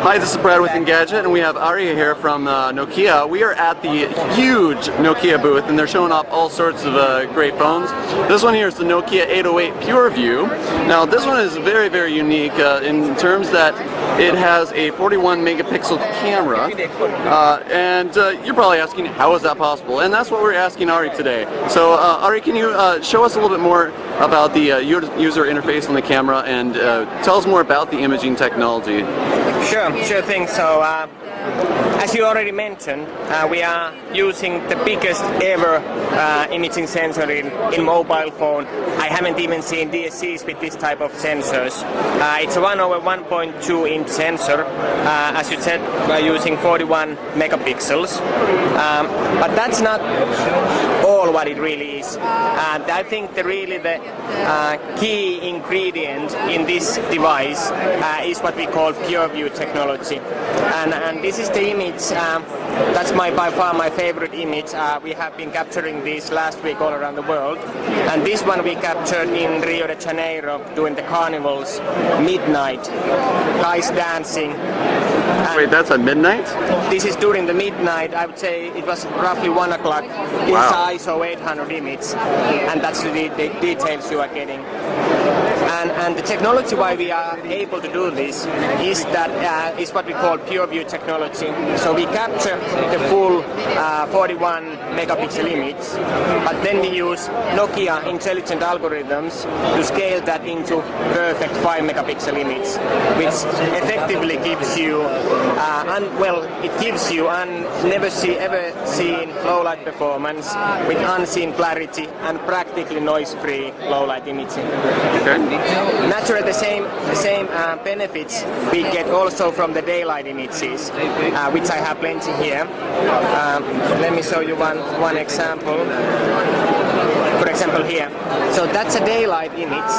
Hi, this is Brad with Engadget, and we have Ari here from Nokia. We are at the huge Nokia booth, and they're showing off all sorts of great phones. This one here is the Nokia 808 PureView. Now, this one is very, very unique in terms that it has a 41 megapixel camera, and you're probably asking, how is that possible? And that's what we're asking Ari today. So, Ari, can you show us a little bit more about the user interface on the camera, and tell us more about the imaging technology? Sure thing. So, as you already mentioned, we are using the biggest ever imaging sensor in mobile phone. I haven't even seen DSCs with this type of sensors. It's a 1/1.2 inch sensor. As you said, we're using 41 megapixels. But that's not all what it really is. I think the key ingredient in this device is what we call PureView technology. And this is the image, that's by far my favorite image. We have been capturing these last week all around the world. And this one we captured in Rio de Janeiro during the carnivals, midnight, guys dancing. Wait, that's at midnight? This is during the midnight. I would say it was roughly 1 o'clock. Wow. It's ISO 800 image, and that's the details you are getting. And the technology why we are able to do this is is what we call PureView technology. So we capture the full 41 megapixel image, but then we use Nokia intelligent algorithms to scale that into perfect 5 megapixel image, which effectively gives you never seen low light performance with unseen clarity and practically noise-free low light imaging. Okay. Naturally, the same benefits we get also from the daylight images, which I have plenty here. Let me show you one example. For example, here. So that's a daylight image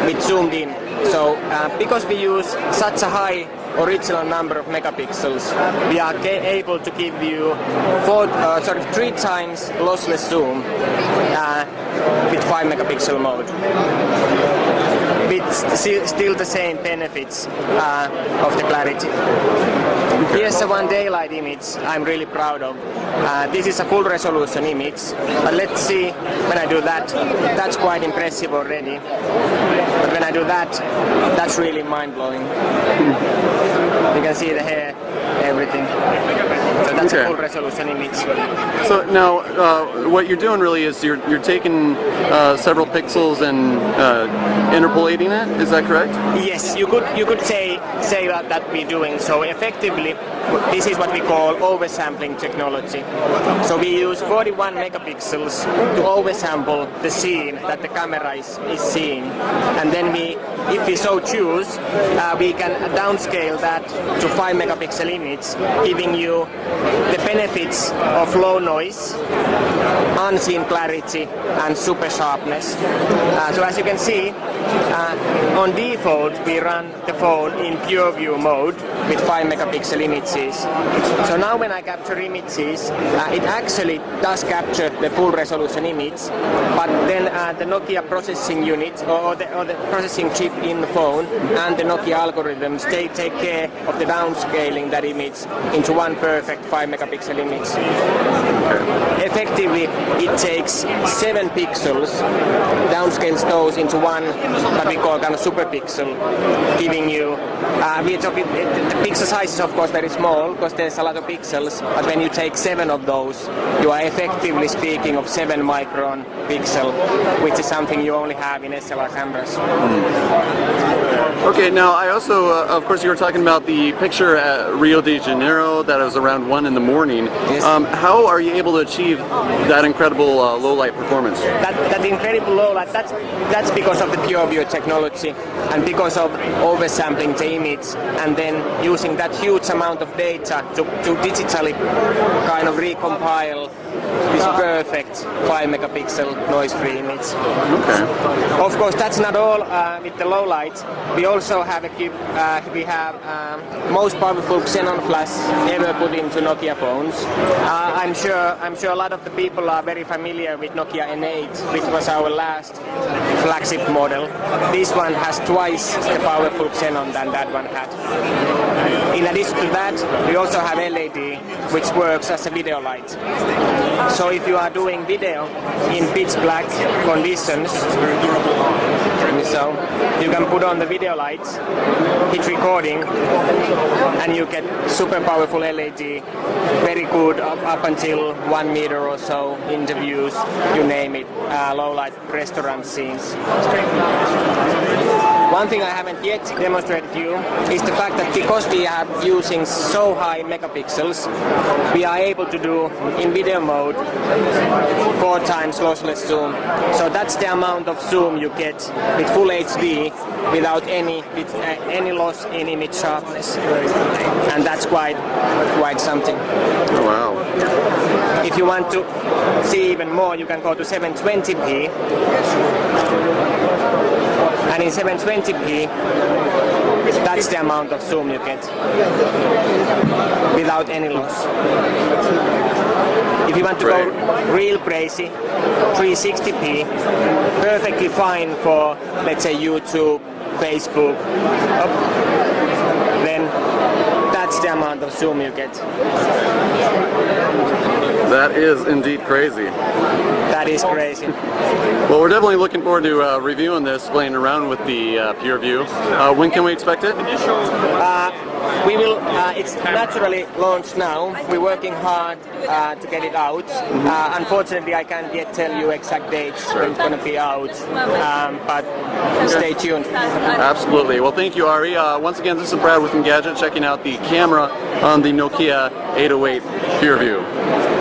with zoomed in. So because we use such a high original number of megapixels, we are able to give you 3 times lossless zoom with 5 megapixel mode, with still the same benefits of the clarity. Here's the one daylight image I'm really proud of. This is a full resolution image, but let's see when I do that. That's quite impressive already. But when I do that, that's really mind-blowing. You can see the hair, everything. So that's a full resolution image. So now, what you're doing really is you're taking several pixels and interpolating it. Is that correct? Yes, you could say that we're doing. So effectively, this is what we call oversampling technology. So we use 41 megapixels to oversample the scene that the camera is seeing, and then if we so choose, we can downscale that to 5 megapixel image, giving you the benefits of low noise, unseen clarity, and super sharpness. So as you can see, on default we run the phone in PureView mode with 5 megapixel images. So now when I capture images, it actually does capture the full resolution image, but then the Nokia processing unit or the processing chip in the phone and the Nokia algorithms, they take care of the downscaling that image into one perfect 5 megapixel image. Effectively, it takes 7 pixels, downscales those into one what we call kind of super pixel, giving you, the pixel size is of course very small because there's a lot of pixels, but when you take 7 of those, you are effectively speaking of 7 micron pixel, which is something you only have in SLR cameras. Okay, now I also, of course, you were talking about the picture at Rio de Janeiro that was around 1 in the morning. Yes. How are you able to achieve that incredible low light performance? That incredible low light, that's because of the PureView technology and because of oversampling the image and then using that huge amount of data to digitally kind of recompile this perfect 5 megapixel noise-free image. Okay. Of course, that's not all with the low light. We also have most powerful xenon flash ever put into Nokia phones. I'm sure a lot of the people are very familiar with Nokia N8, which was our last flagship model. This one has twice the powerful xenon than that one had. In addition to that, we also have LED, which works as a video light. So if you are doing video in pitch black conditions, so you can put on the video lights, hit recording, and you get super powerful LED, very good up until 1 meter or so, interviews, you name it, low light restaurant scenes. One thing I haven't yet demonstrated to you is the fact that because we are using so high megapixels, we are able to do in video mode 4 times lossless zoom. So that's the amount of zoom you get with full HD without any loss in image sharpness, and that's quite something. Oh, wow. If you want to see even more, you can go to 720p. And in 720p, that's the amount of zoom you get without any loss. If you want to go real crazy, 360p, perfectly fine for, let's say, YouTube, Facebook, then that's the amount of zoom you get. That is indeed crazy. That is crazy. Well, we're definitely looking forward to reviewing this, playing around with the PureView. When can we expect it? We will. It's naturally launched now. We're working hard to get it out. Unfortunately, I can't yet tell you exact dates when it's going to be out, but stay tuned. Absolutely. Well, thank you, Ari. Once again, this is Brad with Engadget, checking out the camera on the Nokia 808 PureView.